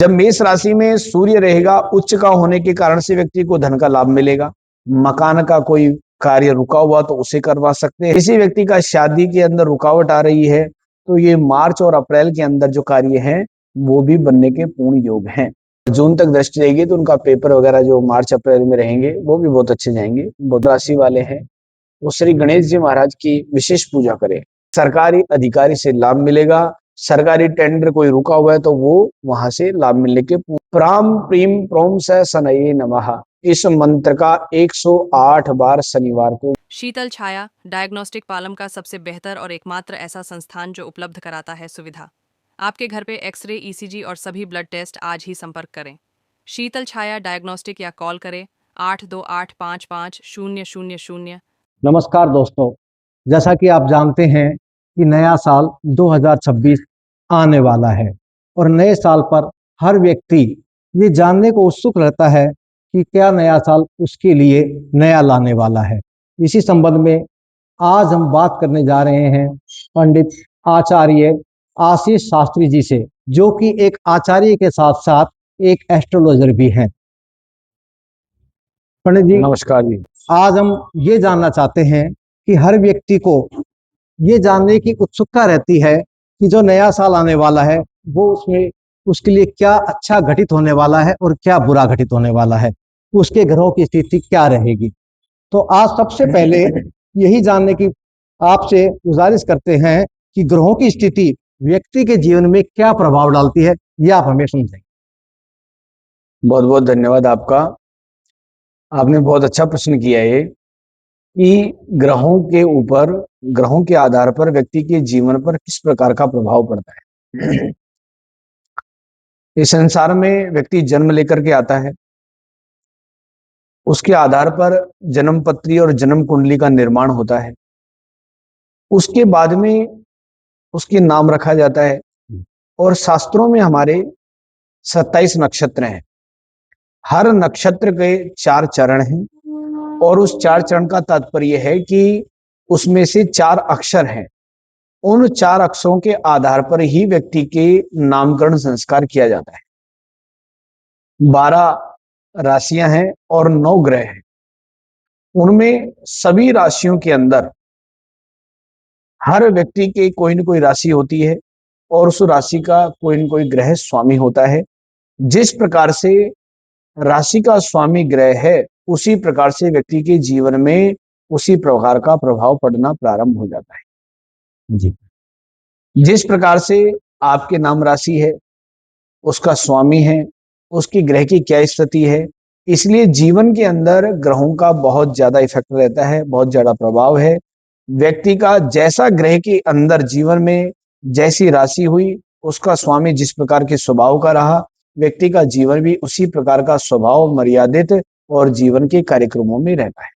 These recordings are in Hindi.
जब मेष राशि में सूर्य रहेगा उच्च का होने के कारण से व्यक्ति को धन का लाभ मिलेगा। मकान का कोई कार्य रुका हुआ तो उसे करवा सकते हैं। किसी व्यक्ति का शादी के अंदर रुकावट आ रही है तो ये मार्च और अप्रैल के अंदर जो कार्य है वो भी बनने के पूर्ण योग हैं। जून तक दृष्टि रहेगी तो उनका पेपर वगैरह जो मार्च अप्रैल में रहेंगे वो भी बहुत अच्छे जाएंगे। बुध राशि वाले हैं वो श्री गणेश जी महाराज की विशेष पूजा करें। सरकारी अधिकारी से लाभ मिलेगा। सरकारी टेंडर कोई रुका हुआ है तो वो वहां से लाभ मिलने के प्राम प्रीम प्रोम स शनये नमः इस मंत्र का 108 बार शनिवार को। शीतल छाया डायग्नोस्टिक पालम का सबसे बेहतर और एकमात्र ऐसा संस्थान जो उपलब्ध कराता है सुविधा। आपके घर पे एक्सरे, ईसीजी और सभी ब्लड टेस्ट आज ही संपर्क करें। शीतल छाया डायग्नोस्टिक या कॉल करें 82855000। नमस्कार दोस्तों, जैसा कि आप जानते हैं कि नया साल 2026 आने वाला है और नए साल पर हर व्यक्ति ये जानने को उत्सुक रहता है कि क्या नया साल उसके लिए नया लाने वाला है। इसी संबंध में आज हम बात करने जा रहे हैं पंडित आचार्य आशीष शास्त्री जी से, जो कि एक आचार्य के साथ साथ एक एस्ट्रोलॉजर भी हैं। पंडित जी नमस्कार जी। आज हम ये जानना चाहते हैं कि हर व्यक्ति को ये जानने की उत्सुकता रहती है कि जो नया साल आने वाला है वो उसमें उसके लिए क्या अच्छा घटित होने वाला है और क्या बुरा घटित होने वाला है, उसके ग्रहों की स्थिति क्या रहेगी। तो आज सबसे पहले यही जानने की आपसे गुजारिश करते हैं कि ग्रहों की स्थिति व्यक्ति के जीवन में क्या प्रभाव डालती है, यह आप हमें समझाएं। बहुत बहुत धन्यवाद आपका। आपने बहुत अच्छा प्रश्न किया है कि ग्रहों के ऊपर, ग्रहों के आधार पर व्यक्ति के जीवन पर किस प्रकार का प्रभाव पड़ता है। इस संसार में व्यक्ति जन्म लेकर के आता है, उसके आधार पर जन्म पत्री और जन्म कुंडली का निर्माण होता है। उसके बाद में उसके नाम रखा जाता है और शास्त्रों में हमारे 27 नक्षत्र हैं। हर नक्षत्र के 4 चरण हैं और उस 4 चरण का तात्पर्य है कि उसमें से 4 अक्षर हैं। उन 4 अक्षरों के आधार पर ही व्यक्ति के नामकरण संस्कार किया जाता है। 12 राशियां हैं और 9 ग्रह हैं। उनमें सभी राशियों के अंदर हर व्यक्ति के कोई न कोई राशि होती है और उस राशि का कोई न कोई ग्रह स्वामी होता है। जिस प्रकार से राशि का स्वामी ग्रह है उसी प्रकार से व्यक्ति के जीवन में उसी प्रकार का प्रभाव पड़ना प्रारंभ हो जाता है जी। जिस प्रकार से आपके नाम राशि है, उसका स्वामी है, उसकी ग्रह की क्या स्थिति है, इसलिए जीवन के अंदर ग्रहों का बहुत ज्यादा इफेक्ट रहता है, बहुत ज्यादा प्रभाव है। व्यक्ति का जैसा ग्रह के अंदर जीवन में जैसी राशि हुई, उसका स्वामी जिस प्रकार के स्वभाव का रहा, व्यक्ति का जीवन भी उसी प्रकार का स्वभाव मर्यादित और जीवन के कार्यक्रमों में रहता है।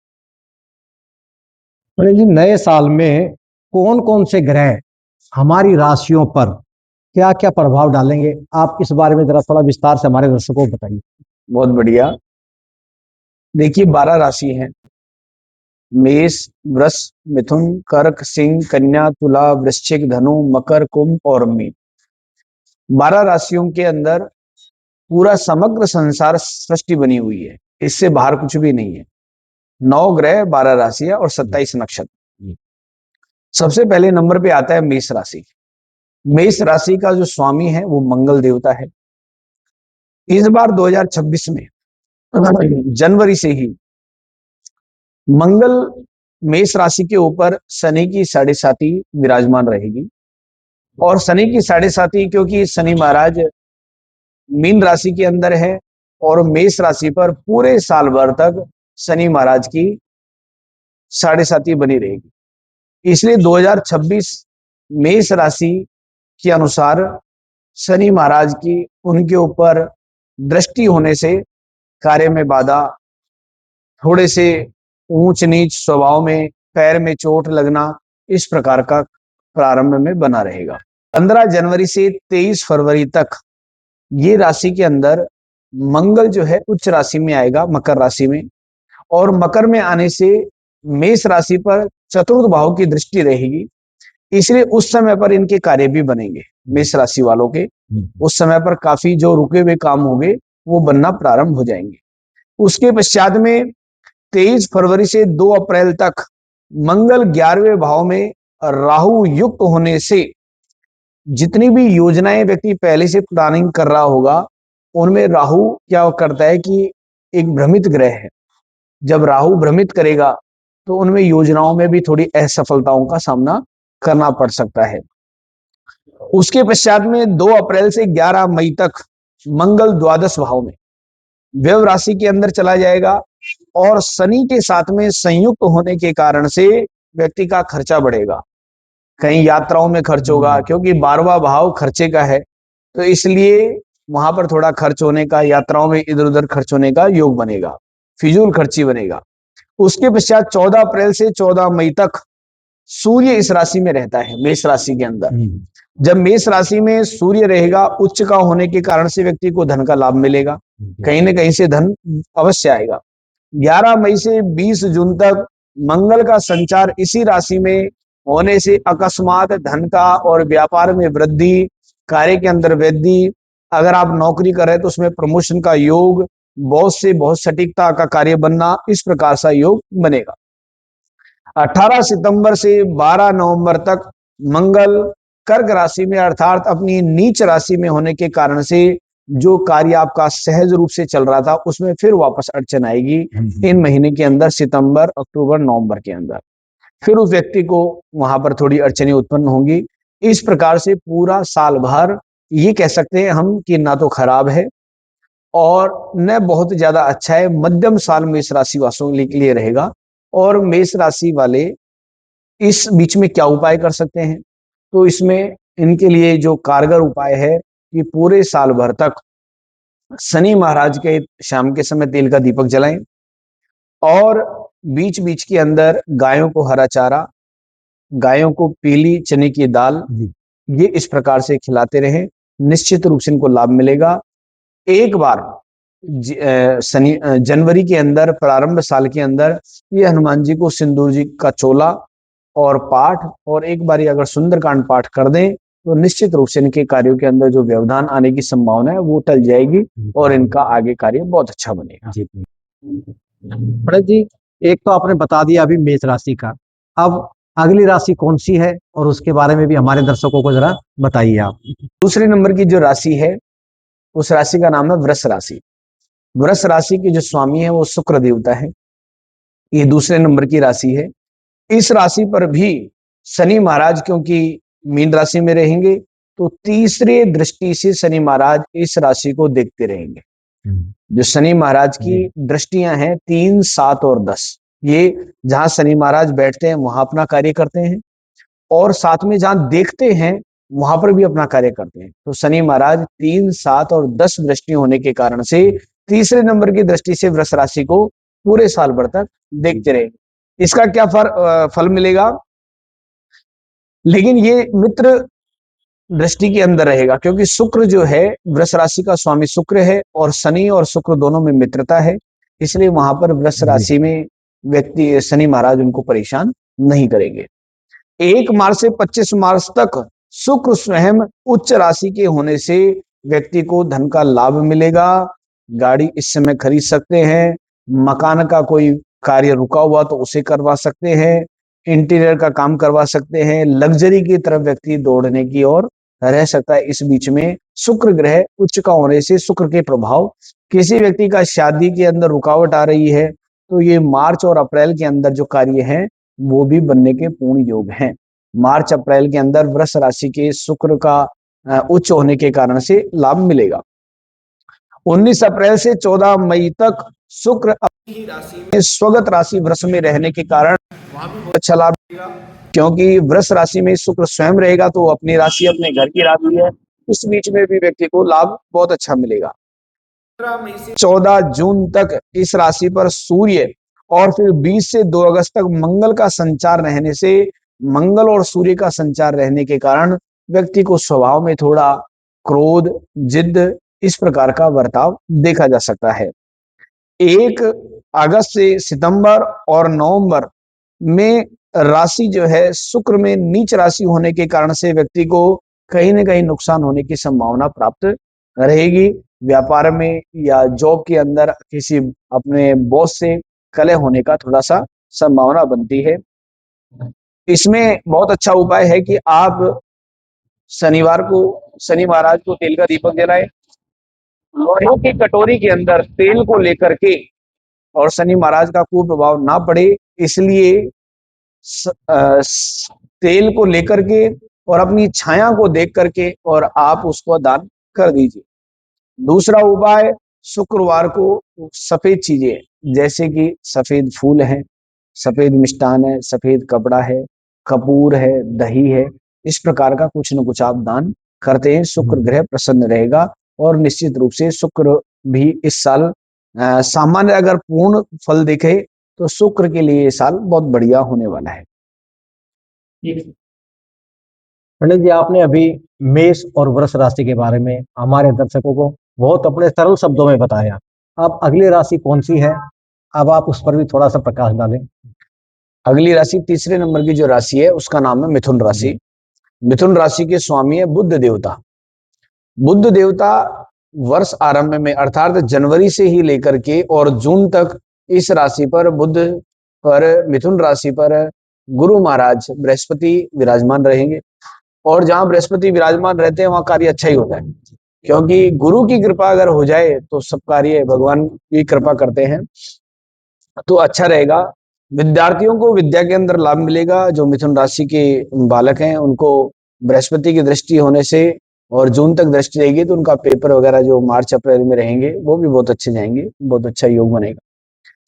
जी, नए साल में कौन कौन से ग्रह हमारी राशियों पर क्या क्या प्रभाव डालेंगे, आप इस बारे में जरा थोड़ा विस्तार से हमारे दर्शकों को बताइए। बहुत बढ़िया। देखिए 12 राशि हैं, मेष, वृष, मिथुन, कर्क, सिंह, कन्या, तुला, वृश्चिक, धनु, मकर, कुंभ और मीन। 12 राशियों के अंदर पूरा समग्र संसार सृष्टि बनी हुई है, इससे बाहर कुछ भी नहीं है। 9 ग्रह, 12 राशियां और 27 नक्षत्र। सबसे पहले नंबर पे आता है मेष राशि। मेष राशि का जो स्वामी है वो मंगल देवता है। इस बार 2026 में जनवरी से ही मंगल मेष राशि के ऊपर शनि की 7.5 विराजमान रहेगी। और शनि की 7.5 क्योंकि शनि महाराज मीन राशि के अंदर है और मेष राशि पर पूरे साल भर तक शनि महाराज की 7.5 बनी रहेगी। इसलिए 2026 मेष राशि के अनुसार शनि महाराज की उनके ऊपर दृष्टि होने से कार्य में बाधा, थोड़े से ऊंच नीच स्वभाव में, पैर में चोट लगना, इस प्रकार का प्रारंभ में बना रहेगा। 15 जनवरी से 23 फरवरी तक ये राशि के अंदर मंगल जो है उच्च राशि में आएगा, मकर राशि में, और मकर में आने से मेष राशि पर चतुर्थ भाव की दृष्टि रहेगी। इसलिए उस समय पर इनके कार्य भी बनेंगे। मेष राशि वालों के उस समय पर काफी जो रुके हुए काम होंगे वो बनना प्रारंभ हो जाएंगे। उसके पश्चात में 23 फरवरी से 2 अप्रैल तक मंगल 11वें भाव में राहु युक्त होने से जितनी भी योजनाएं व्यक्ति पहले से प्लानिंग कर रहा होगा उनमें राहु क्या करता है कि एक भ्रमित ग्रह है। जब राहु भ्रमित करेगा तो उनमें योजनाओं में भी थोड़ी असफलताओं का सामना करना पड़ सकता है। उसके पश्चात में 2 अप्रैल से 11 मई तक मंगल द्वादश भाव में व्यय राशि के अंदर चला जाएगा और शनि के साथ में संयुक्त होने के कारण से व्यक्ति का खर्चा बढ़ेगा, कहीं यात्राओं में खर्च होगा क्योंकि 12वां भाव खर्चे का है, तो इसलिए वहां पर थोड़ा खर्च होने का, यात्राओं में इधर उधर खर्च होने का योग बनेगा, फिजूल खर्ची बनेगा। उसके पश्चात 14 अप्रैल से 14 मई तक सूर्य इस राशि में रहता है, मेष राशि के अंदर। जब मेष राशि में सूर्य रहेगा उच्च का होने के कारण से व्यक्ति को धन का लाभ मिलेगा, कहीं ना कहीं से धन अवश्य आएगा। 11 मई से 20 जून तक मंगल का संचार इसी राशि में होने से अकस्मात धन का और व्यापार में वृद्धि, कार्य के अंदर वृद्धि, अगर आप नौकरी कर रहे हैं तो उसमें प्रमोशन का योग, बहुत से बहुत सटीकता का कार्य बनना, इस प्रकार सा योग बनेगा। 18 सितंबर से 12 नवंबर तक मंगल कर्क राशि में अर्थात अपनी नीच राशि में होने के कारण से जो कार्य आपका सहज रूप से चल रहा था उसमें फिर वापस अड़चन आएगी इन महीने के अंदर, सितंबर, अक्टूबर, नवंबर के अंदर फिर उस व्यक्ति को वहां पर थोड़ी अड़चनें उत्पन्न होंगी। इस प्रकार से पूरा साल भर ये कह सकते हैं हम कि ना तो खराब है और न बहुत ज्यादा अच्छा है, मध्यम साल मेष राशि वासियों के लिए रहेगा। और मेष राशि वाले इस बीच में क्या उपाय कर सकते हैं, तो इसमें इनके लिए जो कारगर उपाय है कि पूरे साल भर तक शनि महाराज के शाम के समय तेल का दीपक जलाएं और बीच बीच के अंदर गायों को हरा चारा, गायों को पीली चने की दाल, ये इस प्रकार से खिलाते रहें, निश्चित रूप से इनको लाभ मिलेगा। एक बार जनवरी के अंदर, प्रारंभ साल के अंदर ये हनुमान जी को सिंदूर जी का चोला और पाठ और एक बारी अगर सुंदरकांड पाठ कर दें तो निश्चित रूप से इनके कार्यों के अंदर जो व्यवधान आने की संभावना है वो टल जाएगी और इनका आगे कार्य बहुत अच्छा बनेगा। जी पंडित जी, एक तो आपने बता दिया अभी मेष राशि का, अब अगली राशि कौन सी है और उसके बारे में भी हमारे दर्शकों को जरा बताइए आप। दूसरे नंबर की जो राशि है उस राशि का नाम है वृष राशि। वृष राशि के जो स्वामी है वो शुक्र देवता है, ये दूसरे नंबर की राशि है। इस राशि पर भी शनि महाराज क्योंकि मीन राशि में रहेंगे तो तीसरे दृष्टि से शनि महाराज इस राशि को देखते रहेंगे। जो शनि महाराज की दृष्टियां हैं 3, 7 और 10, ये जहां शनि महाराज बैठते हैं वहां अपना कार्य करते हैं और साथ में जहां देखते हैं वहां पर भी अपना कार्य करते हैं। तो शनि महाराज 3, 7 और 10 दृष्टि होने के कारण से तीसरे नंबर की दृष्टि से वृष राशि को पूरे साल भर तक देखते रहेंगे। इसका क्या फल मिलेगा, लेकिन ये मित्र दृष्टि के अंदर रहेगा क्योंकि शुक्र जो है वृष राशि का स्वामी शुक्र है और शनि और शुक्र दोनों में मित्रता है, इसलिए वहां पर वृष राशि में व्यक्ति शनि महाराज उनको परेशान नहीं करेंगे। 1 मार्च से 25 मार्च तक शुक्र स्वयं उच्च राशि के होने से व्यक्ति को धन का लाभ मिलेगा, गाड़ी इस समय खरीद सकते हैं, मकान का कोई कार्य रुका हुआ तो उसे करवा सकते हैं, इंटीरियर का काम करवा सकते हैं, लग्जरी की तरफ व्यक्ति दौड़ने की ओर रह सकता है। इस बीच में शुक्र ग्रह उच्च का होने से शुक्र के प्रभाव, किसी व्यक्ति का शादी के अंदर रुकावट आ रही है तो ये मार्च और अप्रैल के अंदर जो कार्य है वो भी बनने के पूर्ण योग हैं। मार्च अप्रैल के अंदर वृष राशि के शुक्र का उच्च होने के कारण से लाभ मिलेगा। 19 अप्रैल से 14 मई तक शुक्र अपनी राशि में स्वगत राशि वृष में रहने के कारण वहां भी बहुत अच्छा लाभ मिलेगा क्योंकि वृष राशि में शुक्र स्वयं रहेगा तो अपनी राशि अपने घर की राशि है, इस बीच में भी व्यक्ति को लाभ बहुत अच्छा मिलेगा। 14 जून तक इस राशि पर सूर्य और फिर 20 से 2 अगस्त तक मंगल का संचार रहने से, मंगल और सूर्य का संचार रहने के कारण व्यक्ति को स्वभाव में थोड़ा क्रोध, जिद, इस प्रकार का बर्ताव देखा जा सकता है। 1 अगस्त से सितंबर और नवंबर में राशि जो है शुक्र में नीच राशि होने के कारण से व्यक्ति को कहीं ना कहीं नुकसान होने की संभावना प्राप्त रहेगी। व्यापार में या जॉब के अंदर किसी अपने बॉस से कलह होने का थोड़ा सा संभावना बनती है। इसमें बहुत अच्छा उपाय है कि आप शनिवार को शनि महाराज को तेल का दीपक जलाएं। लोहे की कटोरी के अंदर तेल को लेकर के, और शनि महाराज का कुप्रभाव ना पड़े इसलिए तेल को लेकर के और अपनी छाया को देख करके और आप उसको दान कर दीजिए। दूसरा उपाय, शुक्रवार को सफेद चीजें जैसे कि सफेद फूल है, सफेद मिष्ठान है, सफेद कपड़ा है, कपूर है, दही है, इस प्रकार का कुछ न कुछ आप दान करते हैं, शुक्र ग्रह प्रसन्न रहेगा। और निश्चित रूप से शुक्र भी इस साल सामान्य अगर पूर्ण फल दिखे तो शुक्र के लिए ये साल बहुत बढ़िया होने वाला है। पंडित जी, आपने अभी मेष और वृष राशि के बारे में हमारे दर्शकों को बहुत अपने सरल शब्दों में बताया। अब अगली राशि कौन सी है, अब आप उस पर भी थोड़ा सा प्रकाश डालें। अगली राशि तीसरे नंबर की जो राशि है उसका नाम है मिथुन राशि। मिथुन राशि के स्वामी है बुध देवता। बुध देवता वर्ष आरंभ में अर्थात जनवरी से ही लेकर के और जून तक इस राशि पर बुध पर मिथुन राशि पर गुरु महाराज बृहस्पति विराजमान रहेंगे। और जहां बृहस्पति विराजमान रहते हैं वहां कार्य अच्छा ही होता है, क्योंकि गुरु की कृपा अगर हो जाए तो सब कार्य भगवान की कृपा करते हैं तो अच्छा रहेगा। विद्यार्थियों को विद्या के अंदर लाभ मिलेगा। जो मिथुन राशि के बालक हैं उनको बृहस्पति की दृष्टि होने से और जून तक दृष्टि रहेगी तो उनका पेपर वगैरह जो मार्च अप्रैल में रहेंगे वो भी बहुत अच्छे जाएंगे, बहुत अच्छा योग बनेगा।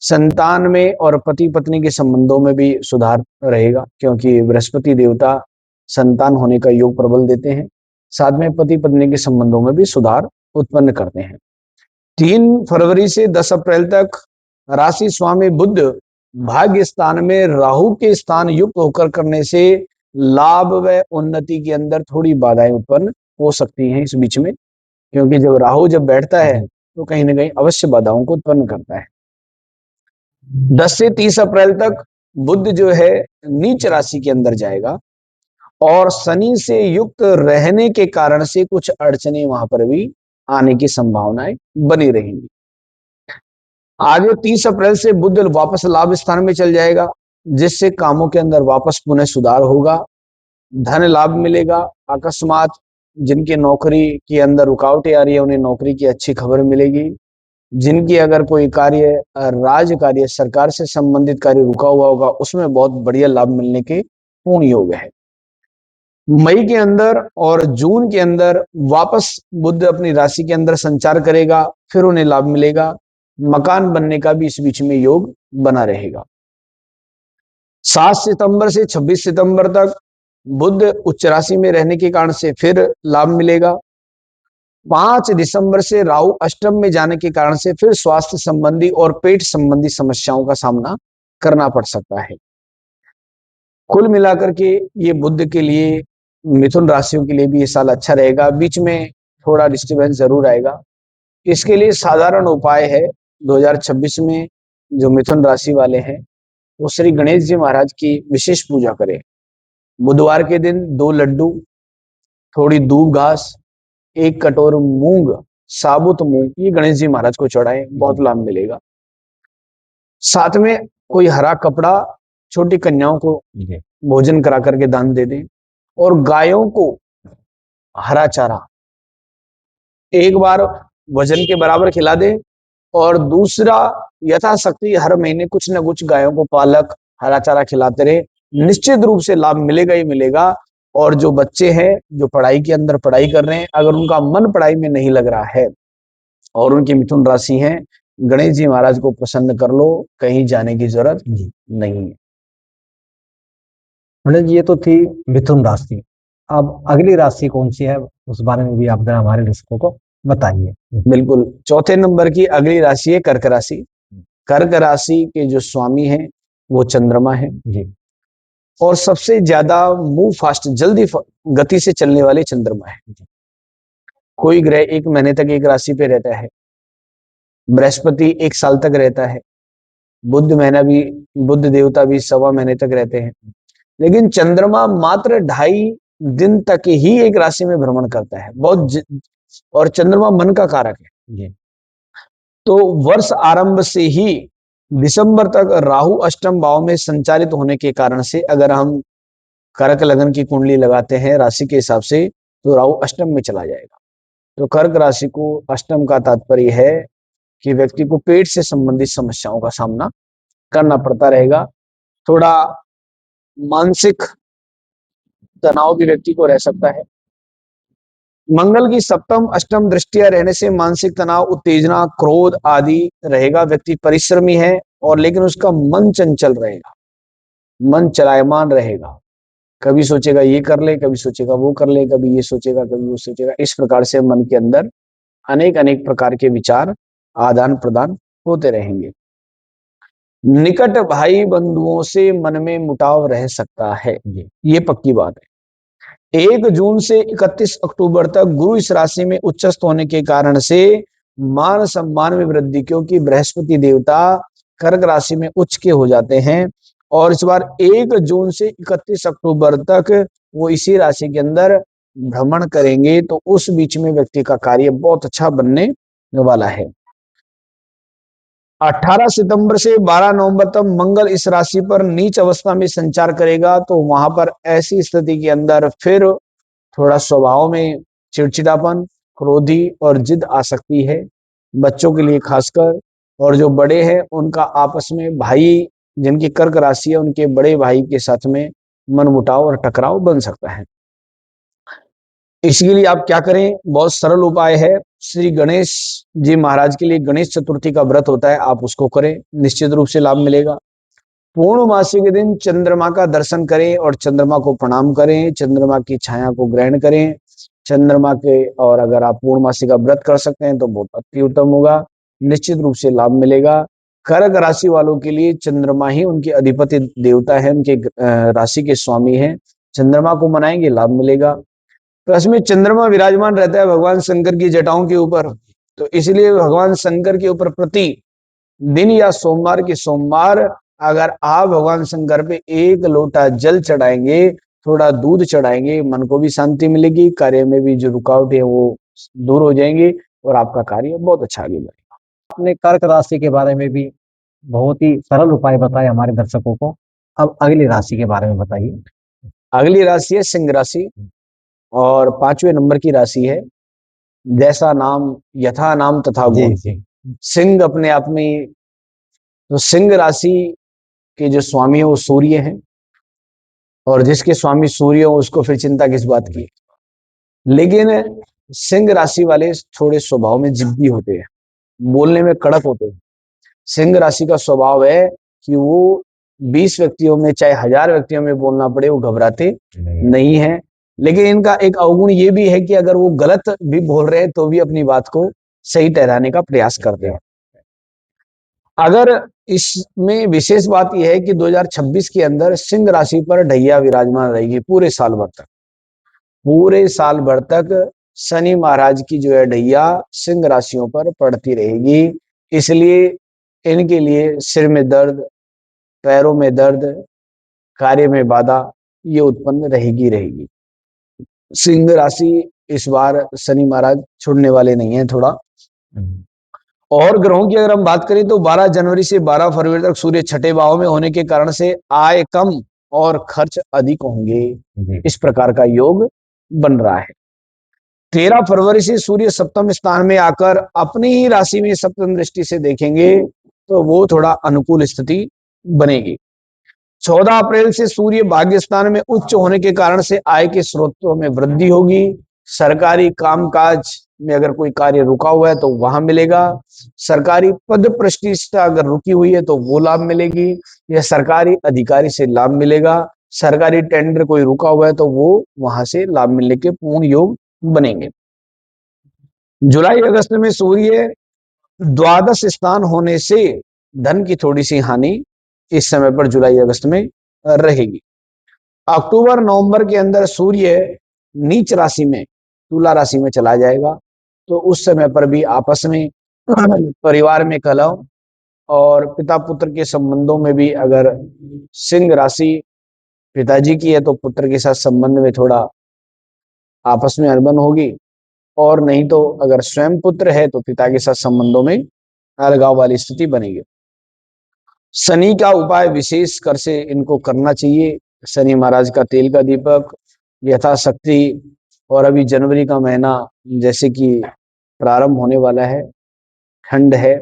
संतान में और पति पत्नी के संबंधों में भी सुधार रहेगा, क्योंकि बृहस्पति देवता संतान होने का योग प्रबल देते हैं, साथ में पति पत्नी के संबंधों में भी सुधार उत्पन्न करते हैं। 3 फरवरी से 10 अप्रैल तक राशि स्वामी बुध भाग्य स्थान में राहु के स्थान युक्त होकर करने से लाभ व उन्नति के अंदर थोड़ी बाधाएं उत्पन्न हो सकती हैं इस बीच में, क्योंकि जब राहु जब बैठता है तो कहीं ना कहीं अवश्य बाधाओं को उत्पन्न करता है। 10 से 30 अप्रैल तक बुध जो है नीच राशि के अंदर जाएगा और शनि से युक्त रहने के कारण से कुछ अड़चने वहां पर भी आने की संभावनाएं बनी रहेंगी। आगे 30 अप्रैल से बुध वापस लाभ स्थान में चल जाएगा, जिससे कामों के अंदर वापस पुनः सुधार होगा, धन लाभ मिलेगा। अकस्मात जिनकी नौकरी के अंदर रुकावटें आ रही है उन्हें नौकरी की अच्छी खबर मिलेगी। जिनकी अगर कोई कार्य राज कार्य सरकार से संबंधित कार्य रुका हुआ होगा उसमें बहुत बढ़िया लाभ मिलने के पूर्ण योग है। मई के अंदर और जून के अंदर वापस बुध अपनी राशि के अंदर संचार करेगा, फिर उन्हें लाभ मिलेगा। मकान बनने का भी इस बीच में योग बना रहेगा। 7 सितंबर से 26 सितंबर तक बुध उच्च राशि में रहने के कारण से फिर लाभ मिलेगा। 5 दिसंबर से राहु अष्टम में जाने के कारण से फिर स्वास्थ्य संबंधी और पेट संबंधी समस्याओं का सामना करना पड़ सकता है। कुल मिलाकर के ये बुध के लिए, मिथुन राशियों के लिए भी ये साल अच्छा रहेगा। बीच में थोड़ा डिस्टर्बेंस जरूर आएगा। इसके लिए साधारण उपाय है 2026 में जो मिथुन राशि वाले हैं वो श्री गणेश जी महाराज की विशेष पूजा करें। बुधवार के दिन 2 लड्डू, थोड़ी दूब घास, 1 कटोर मूंग, साबुत मूंग, ये गणेश जी महाराज को चढ़ाएं, बहुत लाभ मिलेगा। साथ में कोई हरा कपड़ा छोटी कन्याओं को भोजन करा करके दान दे दें। और गायों को हरा चारा एक बार वजन के बराबर खिला दें। और दूसरा, यथाशक्ति हर महीने कुछ न कुछ गायों को पालक हरा चारा खिलाते रहे, निश्चित रूप से लाभ मिलेगा ही मिलेगा। और जो बच्चे हैं जो पढ़ाई के अंदर पढ़ाई कर रहे हैं, अगर उनका मन पढ़ाई में नहीं लग रहा है और उनकी मिथुन राशि है, गणेश जी महाराज को प्रसन्न कर लो, कहीं जाने की जरूरत नहीं है। पंडित जी, ये तो थी मिथुन राशि। अब अगली राशि कौन सी है उस बारे में भी आप जरा हमारे दर्शकों को बताइए। बिल्कुल, चौथे नंबर की अगली राशि है कर्क राशि। कर्क राशि के जो स्वामी हैं वो चंद्रमा है जी, और सबसे ज्यादा मूव फास्ट, जल्दी गति से चलने वाले चंद्रमा है। कोई ग्रह 1 महीने तक एक राशि पे रहता है, बृहस्पति 1 साल तक रहता है, बुध देवता भी 1.25 महीने तक रहते हैं, लेकिन चंद्रमा मात्र 2.5 दिन तक ही एक राशि में भ्रमण करता है, और चंद्रमा मन का कारक है। जी तो वर्ष आरंभ से ही दिसंबर तक राहु अष्टम भाव में संचालित होने के कारण से अगर हम कर्क लगन की कुंडली लगाते हैं राशि के हिसाब से, तो राहु अष्टम में चला जाएगा। तो कर्क राशि को अष्टम का तात्पर्य है कि व्यक्ति को पेट से संबंधित समस्याओं का सामना करना पड़ता रहेगा। थोड़ा मानसिक तनाव भी व्यक्ति को रह सकता है। मंगल की सप्तम अष्टम दृष्टियां रहने से मानसिक तनाव, उत्तेजना, क्रोध आदि रहेगा। व्यक्ति परिश्रमी है और लेकिन उसका मन चंचल रहेगा, मन चलायमान रहेगा। कभी सोचेगा ये कर ले, कभी सोचेगा वो कर ले, कभी ये सोचेगा, कभी वो सोचेगा। इस प्रकार से मन के अंदर अनेक अनेक प्रकार के विचार आदान प्रदान होते रहेंगे। निकट भाई बंधुओं से मन में मुटाव रह सकता है, ये पक्की बात है। 1 जून से 31 अक्टूबर तक गुरु इस राशि में उच्चस्थ होने के कारण से मान सम्मान में वृद्धि, क्योंकि बृहस्पति देवता कर्क राशि में उच्च के हो जाते हैं और इस बार 1 जून से 31 अक्टूबर तक वो इसी राशि के अंदर भ्रमण करेंगे। तो उस बीच में व्यक्ति का कार्य बहुत अच्छा बनने वाला है। 18 सितंबर से 12 नवंबर तक मंगल इस राशि पर नीच अवस्था में संचार करेगा। तो वहां पर ऐसी स्थिति के अंदर फिर थोड़ा स्वभाव में चिड़चिड़ापन, क्रोधी और जिद आ सकती है बच्चों के लिए खासकर। और जो बड़े हैं उनका आपस में, भाई जिनकी कर्क राशि है उनके बड़े भाई के साथ में मनमुटाव और टकराव बन सकता है। इसके लिए आप क्या करें, बहुत सरल उपाय है। श्री गणेश जी महाराज के लिए गणेश चतुर्थी का व्रत होता है, आप उसको करें, निश्चित रूप से लाभ मिलेगा। पूर्णमासी के दिन चंद्रमा का दर्शन करें और चंद्रमा को प्रणाम करें, चंद्रमा की छाया को ग्रहण करें चंद्रमा के। और अगर आप पूर्णमासी का व्रत कर सकते हैं तो बहुत अति उत्तम होगा, निश्चित रूप से लाभ मिलेगा। कर्क राशि वालों के लिए चंद्रमा ही उनके अधिपति देवता है, उनके राशि के स्वामी हैं। चंद्रमा को मनाएंगे, लाभ मिलेगा। तो इसमें चंद्रमा विराजमान रहता है भगवान शंकर की जटाओं के ऊपर, तो इसलिए भगवान शंकर के ऊपर प्रति दिन या सोमवार के सोमवार अगर आप भगवान शंकर पे 1 लोटा जल चढ़ाएंगे, थोड़ा दूध चढ़ाएंगे, मन को भी शांति मिलेगी, कार्य में भी जो रुकावट है वो दूर हो जाएंगी और आपका कार्य बहुत अच्छा आगे बढ़ेगा। आपने कर्क राशि के बारे में भी बहुत ही सरल उपाय बताए हमारे दर्शकों को। अब अगली राशि के बारे में बताइए। अगली राशि है सिंह राशि और 5वें नंबर की राशि है। जैसा नाम यथा नाम तथा जी गुण। जी सिंह अपने आप में, तो सिंह राशि के जो स्वामी है वो सूर्य हैं और जिसके स्वामी सूर्य हो उसको फिर चिंता किस बात की। लेकिन सिंह राशि वाले थोड़े स्वभाव में जिद्दी होते हैं, बोलने में कड़क होते हैं। सिंह राशि का स्वभाव है कि वो 20 व्यक्तियों में चाहे 1000 व्यक्तियों में बोलना पड़े वो घबराते नहीं है। लेकिन इनका एक अवगुण ये भी है कि अगर वो गलत भी बोल रहे हैं तो भी अपनी बात को सही ठहराने का प्रयास करते हैं। अगर इसमें विशेष बात यह है कि 2026 के अंदर सिंह राशि पर ढैया विराजमान रहेगी पूरे साल भर तक। पूरे साल भर तक शनि महाराज की जो है ढैया सिंह राशियों पर पड़ती रहेगी। इसलिए इनके लिए सिर में दर्द, पैरों में दर्द, कार्य में बाधा ये उत्पन्न रहेगी रहेगी। सिंह राशि इस बार शनि महाराज छोड़ने वाले नहीं है थोड़ा। और ग्रहों की अगर हम बात करें तो 12 जनवरी से 12 फरवरी तक सूर्य छठे भाव में होने के कारण से आय कम और खर्च अधिक होंगे, इस प्रकार का योग बन रहा है। 13 फरवरी से सूर्य सप्तम स्थान में आकर अपनी ही राशि में सप्तम दृष्टि से देखेंगे तो वो थोड़ा अनुकूल स्थिति बनेगी। 14 अप्रैल से सूर्य भाग्य स्थान में उच्च होने के कारण से आय के स्रोतों में वृद्धि होगी। सरकारी कामकाज में अगर कोई कार्य रुका हुआ है तो वहां मिलेगा। सरकारी पद प्रतिष्ठा अगर रुकी हुई है तो वो लाभ मिलेगी, या सरकारी अधिकारी से लाभ मिलेगा। सरकारी टेंडर कोई रुका हुआ है तो वो वहां से लाभ मिलने के पूर्ण योग बनेंगे। जुलाई अगस्त में सूर्य द्वादश स्थान होने से धन की थोड़ी सी हानि इस समय पर जुलाई अगस्त में रहेगी। अक्टूबर नवंबर के अंदर सूर्य नीच राशि में तुला राशि में चला जाएगा, तो उस समय पर भी आपस में परिवार में कलह और पिता पुत्र के संबंधों में भी, अगर सिंह राशि पिताजी की है तो पुत्र के साथ संबंध में थोड़ा आपस में अनबन होगी, और नहीं तो अगर स्वयं पुत्र है तो पिता के साथ संबंधों में अलगाव वाली स्थिति बनेगी। शनि का उपाय विशेष कर से इनको करना चाहिए। शनि महाराज का तेल का दीपक यथाशक्ति, और अभी जनवरी का महीना जैसे कि प्रारंभ होने वाला है, ठंड है,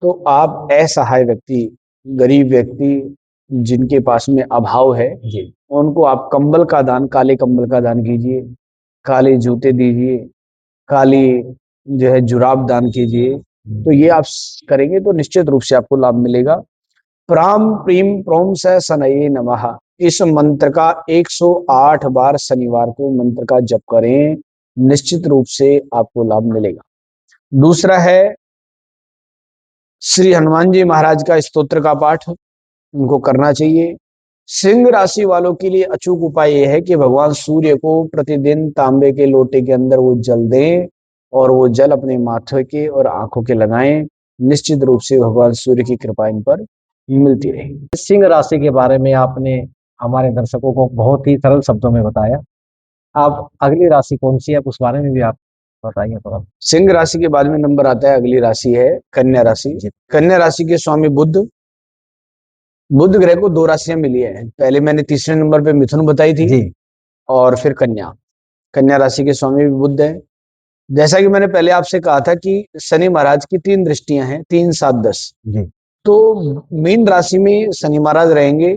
तो आप असहाय व्यक्ति, गरीब व्यक्ति जिनके पास में अभाव है जी, उनको आप कंबल का दान, काले कंबल का दान कीजिए, काले जूते दीजिए, काली जो है जुराब दान कीजिए। तो ये आप करेंगे तो निश्चित रूप से आपको लाभ मिलेगा। प्राम प्रीम प्रोम स शनये नमः, इस मंत्र का 108 बार शनिवार को मंत्र का जप करें, निश्चित रूप से आपको लाभ मिलेगा। दूसरा है श्री हनुमान जी महाराज का स्तोत्र का पाठ उनको करना चाहिए। सिंह राशि वालों के लिए अचूक उपाय यह है कि भगवान सूर्य को प्रतिदिन तांबे के लोटे के अंदर वो जल दें, और वो जल अपने माथे के और आंखों के लगाएं। निश्चित रूप से भगवान सूर्य की कृपा इन पर मिलती रहेगी। सिंह राशि के बारे में आपने हमारे दर्शकों को बहुत ही सरल शब्दों में बताया। अब अगली राशि कौन सी है उस बारे में भी आप बताइए थोड़ा। सिंह राशि के बाद में नंबर आता है, अगली राशि है कन्या राशि। कन्या राशि के स्वामी बुध, बुध ग्रह को दो राशियां मिली है। पहले मैंने तीसरे नंबर पे मिथुन बताई थी जी और फिर कन्या। कन्या राशि के स्वामी भी बुध है। जैसा कि मैंने पहले आपसे कहा था कि शनि महाराज की 3 दृष्टियां हैं, 3, 7, 10। जी तो मीन राशि में शनि महाराज रहेंगे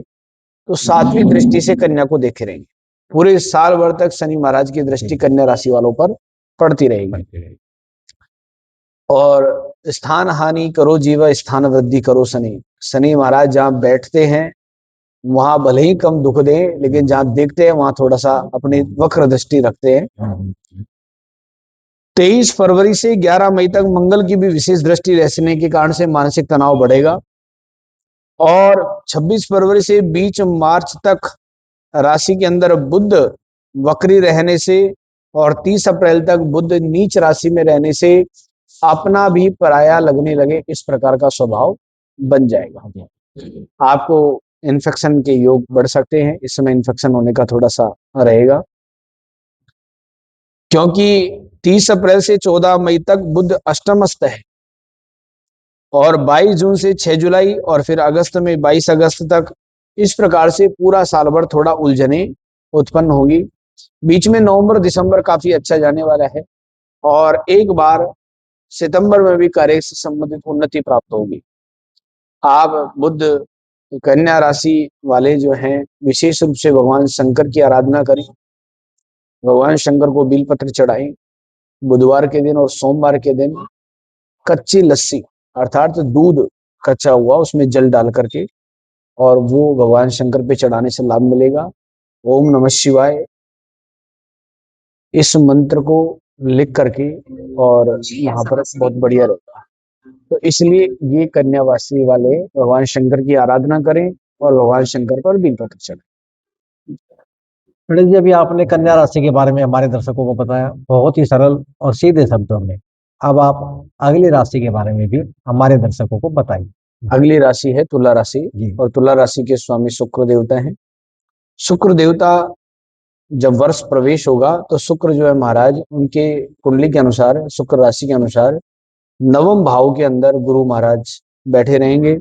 तो 7वीं दृष्टि से कन्या को देखे रहेंगे। पूरे साल भर तक शनि महाराज की दृष्टि कन्या राशि वालों पर पड़ती रहेगी। और स्थान हानि करो जीवा, स्थान वृद्धि करो शनि। शनि महाराज जहाँ बैठते हैं वहां भले ही कम दुख दें, लेकिन जहां देखते हैं वहां थोड़ा सा अपनी वक्र दृष्टि रखते हैं। 23 फरवरी से 11 मई तक मंगल की भी विशेष दृष्टि रहने के कारण से मानसिक तनाव बढ़ेगा, और 26 फरवरी से 20 मार्च तक राशि के अंदर बुध वक्री रहने से, और 30 अप्रैल तक बुध नीच राशि में रहने से अपना भी पराया लगने लगे, इस प्रकार का स्वभाव बन जाएगा। आपको इन्फेक्शन के योग बढ़ सकते हैं। इस समय इन्फेक्शन होने का थोड़ा सा रहेगा, क्योंकि 30 अप्रैल से 14 मई तक बुध अष्टमस्थ है, और 22 जून से 6 जुलाई और फिर अगस्त में 22 अगस्त तक, इस प्रकार से पूरा साल भर थोड़ा उलझने उत्पन्न होगी। बीच में नवंबर दिसंबर काफी अच्छा जाने वाला है, और एक बार सितंबर में भी कार्य से संबंधित उन्नति प्राप्त होगी। आप बुध कन्या राशि वाले जो हैं विशेष रूप से भगवान शंकर की आराधना करें, भगवान शंकर को बेलपत्र चढ़ाएं। बुधवार के दिन और सोमवार के दिन कच्ची लस्सी अर्थात दूध कच्चा हुआ उसमें जल डाल करके, और वो भगवान शंकर पे चढ़ाने से लाभ मिलेगा। ओम नमः शिवाय इस मंत्र को लिख करके और यहाँ पर बहुत बढ़िया रहता है। तो इसलिए ये कन्या राशि वाले भगवान शंकर की आराधना करें और भगवान शंकर पर बेलपत्र चढ़ाएं। पंडित जी, अभी आपने कन्या राशि के बारे में हमारे दर्शकों को बताया बहुत ही सरल और सीधे शब्दों में। अब आप अगली राशि के बारे में भी हमारे दर्शकों को बताइए। अगली राशि है तुला राशि, जी और तुला राशि के स्वामी शुक्र देवता हैं। शुक्र देवता जब वर्ष प्रवेश होगा तो शुक्र जो है महाराज उनके कुंडली के अनुसार, शुक्र राशि के अनुसार नवम भाव के अंदर गुरु महाराज बैठे रहेंगे,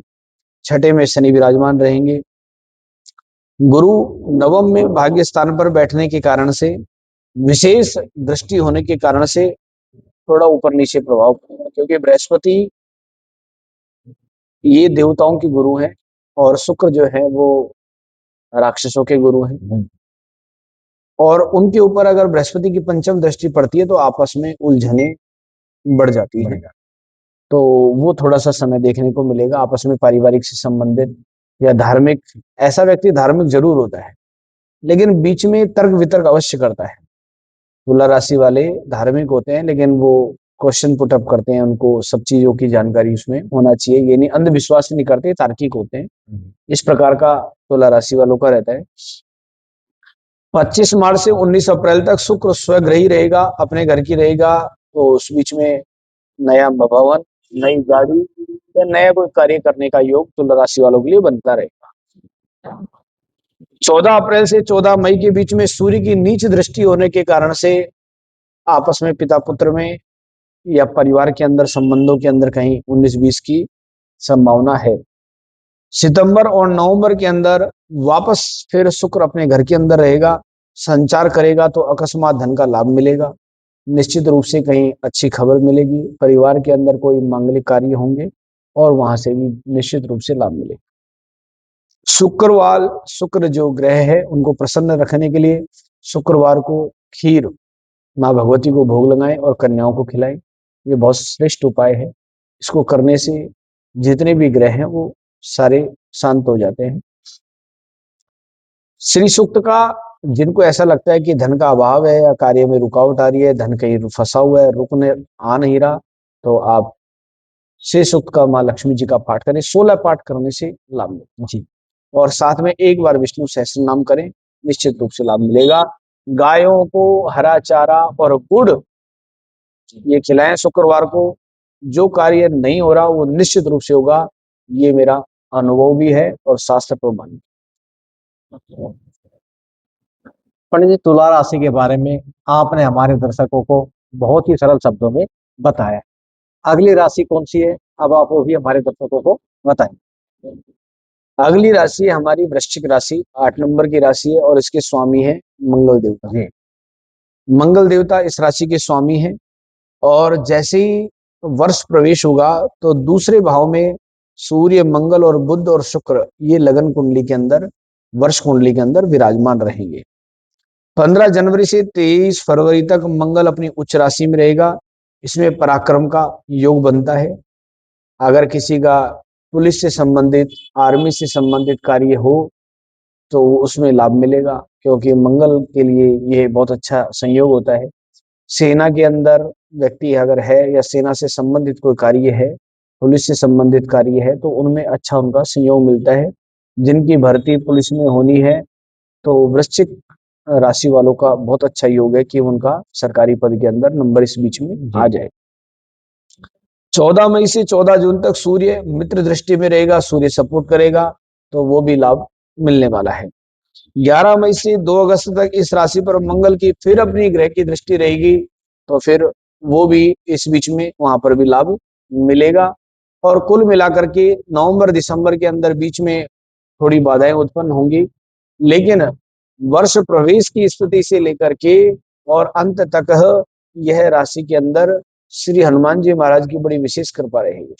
छठे में शनि विराजमान रहेंगे। गुरु नवम में भाग्य स्थान पर बैठने के कारण से, विशेष दृष्टि होने के कारण से थोड़ा ऊपर नीचे प्रभाव पड़ेगा, क्योंकि बृहस्पति ये देवताओं के गुरु हैं और शुक्र जो है वो राक्षसों के गुरु हैं, और उनके ऊपर अगर बृहस्पति की पंचम दृष्टि पड़ती है तो आपस में उलझने बढ़ जाती है। तो वो थोड़ा सा समय देखने को मिलेगा आपस में, पारिवारिक से संबंधित या धार्मिक। ऐसा व्यक्ति धार्मिक जरूर होता है, लेकिन बीच में तर्क वितर्क अवश्य करता है। तुला राशि वाले धार्मिक होते हैं, लेकिन वो क्वेश्चन पुटअप करते हैं, उनको सब चीजों की जानकारी उसमें होना चाहिए। ये नहीं अंधविश्वास नहीं करते, तार्किक होते हैं। इस प्रकार का तुला राशि वालों का रहता है। 25 मार्च से 19 अप्रैल तक शुक्र स्वगृही रहेगा, अपने घर की रहेगा, तो उस बीच में नया भवन, नई गाड़ी या नया कोई कार्य करने का योग तुला राशि वालों के लिए बनता रहेगा। 14 अप्रैल से 14 मई के बीच में सूर्य की नीच दृष्टि होने के कारण से आपस में पिता पुत्र में या परिवार के अंदर संबंधों के अंदर कहीं 19-20 की संभावना है। सितंबर और नवंबर के अंदर वापस फिर शुक्र अपने घर के अंदर रहेगा, संचार करेगा तो अकस्मात धन का लाभ मिलेगा। निश्चित रूप से कहीं अच्छी खबर मिलेगी, परिवार के अंदर कोई मांगलिक कार्य होंगे और वहां से भी निश्चित रूप से लाभ मिलेगा। शुक्र जो ग्रह है उनको प्रसन्न रखने के लिए शुक्रवार को खीर माँ भगवती को भोग लगाएं और कन्याओं को खिलाएं। ये बहुत श्रेष्ठ उपाय है। इसको करने से जितने भी ग्रह हैं वो सारे शांत हो जाते हैं। श्री सूक्त का जिनको ऐसा लगता है कि धन का अभाव है या कार्य में रुकावट आ रही है, धन कहीं फंसा हुआ है, रुकने आ नहीं रहा, तो आप श्री सूक्त का माँ लक्ष्मी जी का पाठ करें। 16 पाठ करने से लाभ मिलेगा जी। और साथ में एक बार विष्णु सहस्त्र नाम करें, निश्चित रूप से लाभ मिलेगा। गायों को हरा चारा और गुड़ ये खिलाएं शुक्रवार को। जो कार्य नहीं हो रहा वो निश्चित रूप से होगा, ये मेरा अनुभव भी है और शास्त्र प्रमाण। पंडित जी, तुला राशि के बारे में आपने हमारे दर्शकों को बहुत ही सरल शब्दों में बताया। अगली राशि कौन सी है, अब आप वो भी हमारे दर्शकों को बताएं। अगली राशि हमारी वृश्चिक राशि 8 नंबर की राशि है और इसके स्वामी है मंगल देवता। जी। मंगल देवता इस राशि के स्वामी हैं और जैसे ही वर्ष प्रवेश होगा तो दूसरे भाव में सूर्य, मंगल और बुध और शुक्र ये लगन कुंडली के अंदर, वर्ष कुंडली के अंदर विराजमान रहेंगे। 15 जनवरी से 23 फरवरी तक मंगल अपनी उच्च राशि में रहेगा। इसमें पराक्रम का योग बनता है। अगर किसी का पुलिस से संबंधित, आर्मी से संबंधित कार्य हो तो उसमें लाभ मिलेगा, क्योंकि मंगल के लिए यह बहुत अच्छा संयोग होता है। सेना के अंदर व्यक्ति अगर है या सेना से संबंधित कोई कार्य है, पुलिस से संबंधित कार्य है, तो उनमें अच्छा उनका संयोग मिलता है। जिनकी भर्ती पुलिस में होनी है तो वृश्चिक राशि वालों का बहुत अच्छा योग है कि उनका सरकारी पद के अंदर नंबर इस बीच में आ जाए। 14 मई से 14 जून तक सूर्य मित्र दृष्टि में रहेगा, सूर्य सपोर्ट करेगा तो वो भी लाभ मिलने वाला है। 11 मई से 2 अगस्त तक इस राशि पर मंगल की फिर अपनी ग्रह की दृष्टि रहेगी, तो फिर वो भी इस बीच में वहां पर भी लाभ मिलेगा। और कुल मिलाकर के नवंबर दिसंबर के अंदर बीच में थोड़ी बाधाएं उत्पन्न होंगी, लेकिन वर्ष प्रवेश की स्थिति से लेकर के और अंत तक यह राशि के अंदर श्री हनुमान जी महाराज की बड़ी विशेष कृपा रहेगी।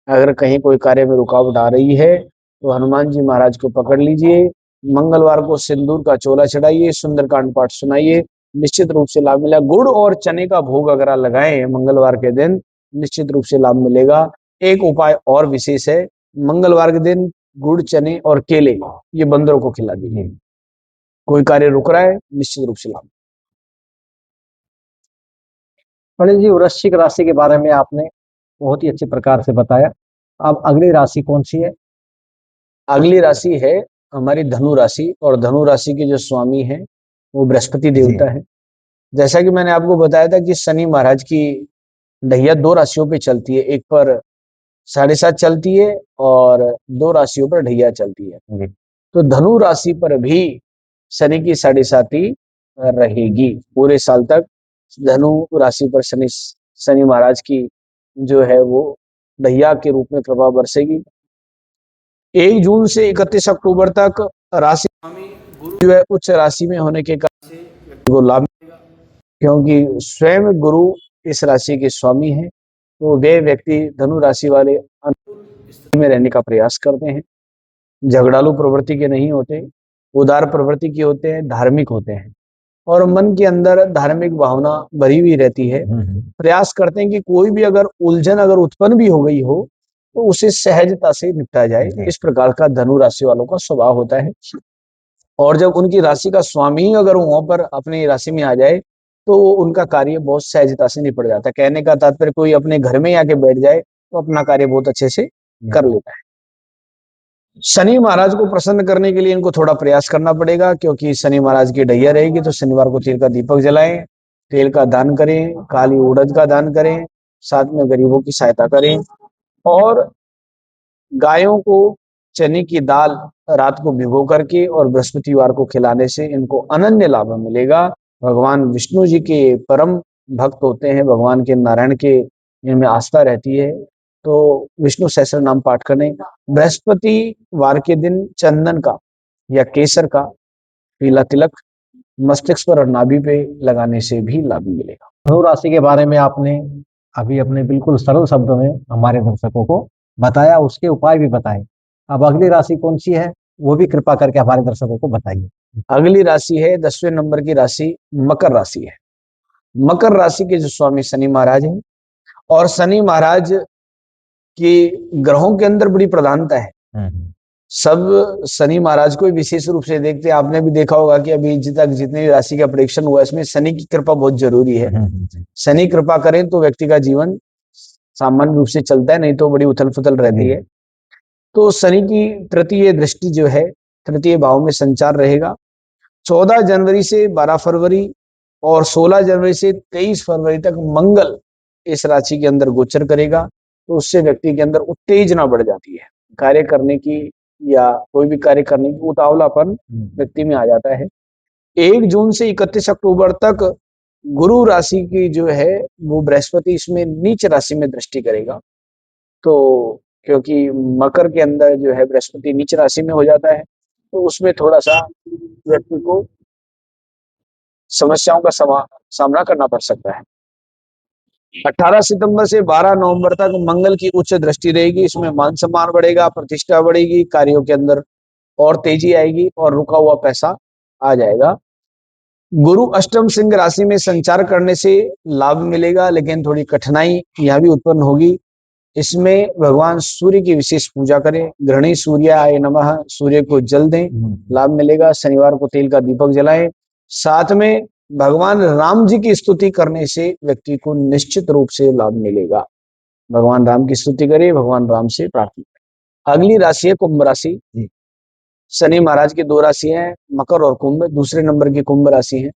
अगर कहीं कोई कार्य में रुकावट आ रही है तो हनुमान जी महाराज को पकड़ लीजिए, मंगलवार को सिंदूर का चोला चढ़ाइए, सुंदरकांड पाठ सुनाइए, निश्चित रूप से लाभ मिलेगा। गुड़ और चने का भोग अगर आप लगाएं मंगलवार के दिन, निश्चित रूप से लाभ मिलेगा। एक उपाय और विशेष है, मंगलवार के दिन गुड़, चने और केले ये बंदरों को खिला दीजिए। कोई कार्य रुक रहा है, निश्चित रूप से लाभ। पंडित जी, वृश्चिक राशि के बारे में आपने बहुत ही अच्छे प्रकार से बताया। अब अगली राशि कौन सी है? अगली राशि है हमारी धनु राशि और धनु राशि के जो स्वामी हैं वो बृहस्पति देवता है। जैसा कि मैंने आपको बताया था कि शनि महाराज की ढैया 2 राशियों पे चलती है, एक पर 7.5 चलती है और 2 राशियों पर ढैया चलती है। तो धनु राशि पर भी शनि की 7.5 रहेगी पूरे साल तक। धनु राशि पर शनि महाराज की जो है वो ढैया के रूप में प्रभाव बरसेगी। 1 जून से 31 अक्टूबर तक राशि गुरु जो है उच्च राशि में होने के कारण से को लाभ मिलेगा, क्योंकि स्वयं गुरु इस राशि के स्वामी हैं। तो वे व्यक्ति धनु राशि वाले अनुकूल स्थिति में रहने का प्रयास करते हैं, झगड़ालू प्रवृत्ति के नहीं होते, उदार प्रवृत्ति के होते हैं, धार्मिक होते हैं और मन के अंदर धार्मिक भावना भरी हुई रहती है। प्रयास करते हैं कि कोई भी अगर उलझन अगर उत्पन्न भी हो गई हो तो उसे सहजता से निपटा जाए। इस प्रकार का धनु राशि वालों का स्वभाव होता है। और जब उनकी राशि का स्वामी अगर वहां पर अपनी राशि में आ जाए तो उनका कार्य बहुत सहजता से निपट जाता है। कहने का तात्पर्य कोई अपने घर में आके बैठ जाए तो अपना कार्य बहुत अच्छे से कर लेता है। शनि महाराज को प्रसन्न करने के लिए इनको थोड़ा प्रयास करना पड़ेगा, क्योंकि शनि महाराज की ढैया रहेगी। तो शनिवार को तेल का दीपक जलाएं, तेल का दान करें, काली उड़द का दान करें, साथ में गरीबों की सहायता करें और गायों को चने की दाल रात को भिगो करके और बृहस्पतिवार को खिलाने से इनको अनन्य लाभ मिलेगा। भगवान विष्णु जी के परम भक्त होते हैं, भगवान के नारायण के इनमें आस्था रहती है, तो विष्णु सहस्त्र नाम पाठ करें। बृहस्पतिवार के दिन चंदन का या केसर का पीला तिलक मस्तिष्क पर और नाभि पे लगाने से भी लाभ मिलेगा। धनु राशि के बारे में आपने अभी अपने बिल्कुल सरल शब्दों में हमारे दर्शकों को बताया, उसके उपाय भी बताए। अब अगली राशि कौन सी है वो भी कृपा करके हमारे दर्शकों को बताइए। अगली राशि है 10वें नंबर की राशि मकर राशि है। मकर राशि के जो स्वामी शनि महाराज हैं, और शनि महाराज की ग्रहों के अंदर बड़ी प्रधानता है। सब शनि महाराज को विशेष रूप से देखते हैं। आपने भी देखा होगा कि अभी तक जितने भी राशि का प्रेडिक्शन हुआ इसमें शनि की कृपा बहुत जरूरी है। शनि कृपा करें तो व्यक्ति का जीवन सामान्य रूप से चलता है, नहीं तो बड़ी उथल पुथल रहती है। तो शनि की तृतीय दृष्टि जो है तृतीय भाव में संचार रहेगा। 14 जनवरी से 12 फरवरी और 16 जनवरी से 23 फरवरी तक मंगल इस राशि के अंदर गोचर करेगा, तो उससे व्यक्ति के अंदर उत्तेजना बढ़ जाती है, कार्य करने की या कोई भी कार्य करने की उतावलापन व्यक्ति में आ जाता है। 1 जून से 31 अक्टूबर तक गुरु राशि की जो है वो बृहस्पति इसमें नीच राशि में दृष्टि करेगा, तो क्योंकि मकर के अंदर जो है बृहस्पति नीच राशि में हो जाता है, तो उसमें थोड़ा सा व्यक्ति को समस्याओं का सामना करना पड़ सकता है। 18 सितंबर से 12 नवंबर तक मंगल की उच्च दृष्टि रहेगी। इसमें मान सम्मान बढ़ेगा, प्रतिष्ठा बढ़ेगी, कार्यों के अंदर और तेजी आएगी और रुका हुआ पैसा आ जाएगा। गुरु अष्टम सिंह राशि में संचार करने से लाभ मिलेगा, लेकिन थोड़ी कठिनाई यह भी उत्पन्न होगी। इसमें भगवान सूर्य की विशेष पूजा करें। ग्रहणी सूर्याय नमः, सूर्य को जल दें, लाभ मिलेगा। शनिवार को तेल का दीपक जलाएं। साथ में भगवान राम जी की स्तुति करने से व्यक्ति को निश्चित रूप से लाभ मिलेगा। भगवान राम की स्तुति करें, भगवान राम से प्रार्थना करें। अगली राशि है कुंभ राशि। शनि महाराज की 2 राशि हैं, मकर और कुंभ। दूसरे नंबर की कुंभ राशि है।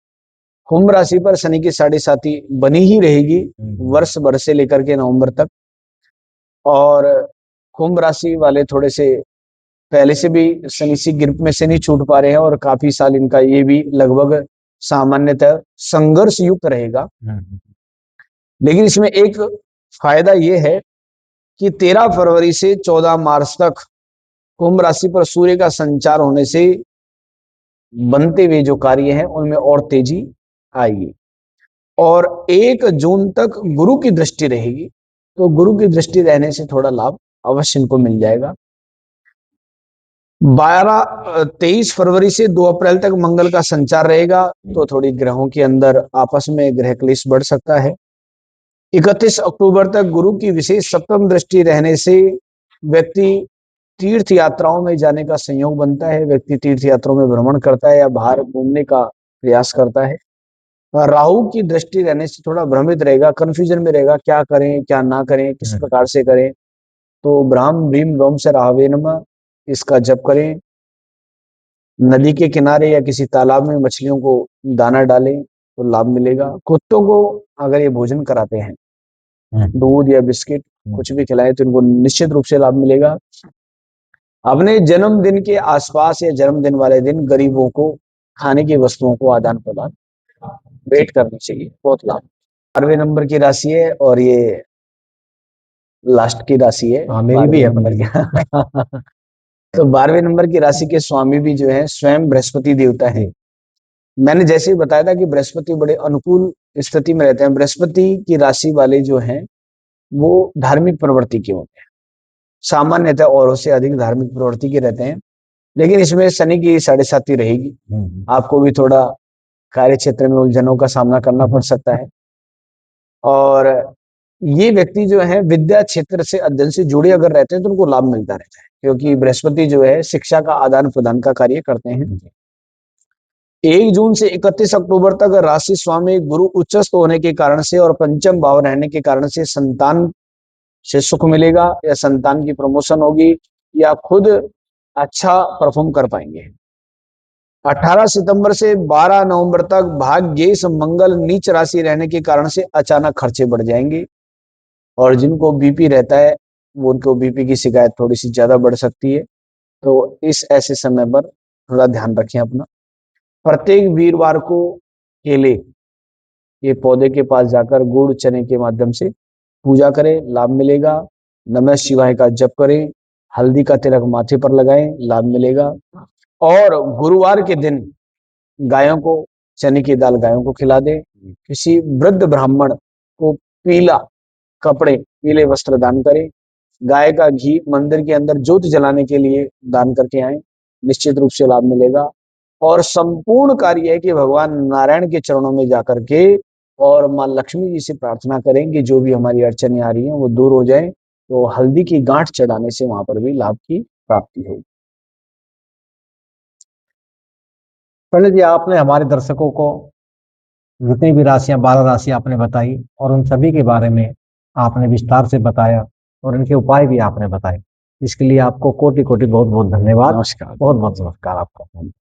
कुंभ राशि पर शनि की 7.5 बनी ही रहेगी वर्ष भर से लेकर के नवंबर तक। और कुंभ राशि वाले थोड़े से पहले से भी शनि सी ग्रिप में से नहीं छूट पा रहे हैं, और काफी साल इनका ये भी लगभग सामान्यतः संघर्ष युक्त रहेगा। लेकिन इसमें एक फायदा ये है कि 13 फरवरी से 14 मार्च तक कुंभ राशि पर सूर्य का संचार होने से बनते हुए जो कार्य हैं उनमें और तेजी आएगी। और 1 जून तक गुरु की दृष्टि रहेगी, तो गुरु की दृष्टि रहने से थोड़ा लाभ अवश्य इनको मिल जाएगा। 23 फरवरी से 2 अप्रैल तक मंगल का संचार रहेगा, तो थोड़ी ग्रहों के अंदर आपस में ग्रह क्लेश बढ़ सकता है। 31 अक्टूबर तक गुरु की विशेष सप्तम दृष्टि रहने से व्यक्ति तीर्थ यात्राओं में जाने का संयोग बनता है। व्यक्ति तीर्थ यात्राओं में भ्रमण करता है या बाहर घूमने का प्रयास करता है। राहु की दृष्टि रहने से थोड़ा भ्रमित रहेगा, कंफ्यूजन में रहेगा, क्या करें क्या ना करें, किस प्रकार से करें। तो ब्राह्म भीम रोम से राहवे नमः इसका जप करें। नदी के किनारे या किसी तालाब में मछलियों को दाना डालें तो लाभ मिलेगा। कुत्तों को अगर ये भोजन कराते हैं, दूध या बिस्किट कुछ भी खिलाए, तो इनको निश्चित रूप से लाभ मिलेगा। अपने जन्मदिन के आसपास या जन्मदिन वाले दिन गरीबों को खाने की वस्तुओं को आदान प्रदान भेंट करनी चाहिए, बहुत लाभ। 12वें नंबर की राशि है और ये लास्ट की राशि है। मेरी भी है। तो 12वें नंबर की राशि के स्वामी भी जो है स्वयं बृहस्पति देवता है। मैंने जैसे ही बताया था कि बृहस्पति बड़े अनुकूल स्थिति में रहते हैं। बृहस्पति की राशि वाले जो हैं वो धार्मिक प्रवृत्ति के होते हैं, सामान्यतः औरों से अधिक धार्मिक प्रवृत्ति के रहते हैं। लेकिन इसमें शनि की 7.5 रहेगी, आपको भी थोड़ा कार्य क्षेत्र में उलझनों का सामना करना पड़ सकता है। और ये व्यक्ति जो है विद्या क्षेत्र से अध्ययन से जुड़े अगर रहते हैं तो उनको लाभ मिलता रहता है, क्योंकि बृहस्पति जो है शिक्षा का आदान प्रदान का कार्य करते हैं। 1 जून से 31 अक्टूबर तक राशि स्वामी गुरु उच्चस्थ होने के कारण से और पंचम भाव रहने के कारण से संतान से सुख मिलेगा, या संतान की प्रमोशन होगी, या खुद अच्छा परफॉर्म कर पाएंगे। 18 सितंबर से 12 नवंबर तक भाग्येश मंगल नीच राशि रहने के कारण से अचानक खर्चे बढ़ जाएंगे, और जिनको बीपी रहता है वो उनको बीपी की शिकायत थोड़ी सी ज्यादा बढ़ सकती है। तो इस ऐसे समय पर थोड़ा ध्यान रखें अपना। प्रत्येक वीरवार को केले के पौधे के पास जाकर गुड़ चने के माध्यम से पूजा करें, लाभ मिलेगा। नमः शिवाय का जप करें, हल्दी का तिलक माथे पर लगाएं, लाभ मिलेगा। और गुरुवार के दिन गायों को चने की दाल गायों को खिला दें। किसी वृद्ध ब्राह्मण को पीला कपड़े, पीले वस्त्र दान करें। गाय का घी मंदिर के अंदर ज्योत जलाने के लिए दान करके आए, निश्चित रूप से लाभ मिलेगा। और संपूर्ण कार्य है कि भगवान नारायण के चरणों में जाकर के और माँ लक्ष्मी जी से प्रार्थना करें कि जो भी हमारी अड़चने आ रही हैं वो दूर हो जाए। तो हल्दी की गांठ चढ़ाने से वहां पर भी लाभ की प्राप्ति होगी। पंडित जी, आपने हमारे दर्शकों को जितनी भी राशियां 12 राशियां आपने बताई और उन सभी के बारे में आपने विस्तार से बताया और इनके उपाय भी आपने बताए, इसके लिए आपको कोटि कोटि बहुत बहुत धन्यवाद। नमस्कार। बहुत बहुत नमस्कार आपका।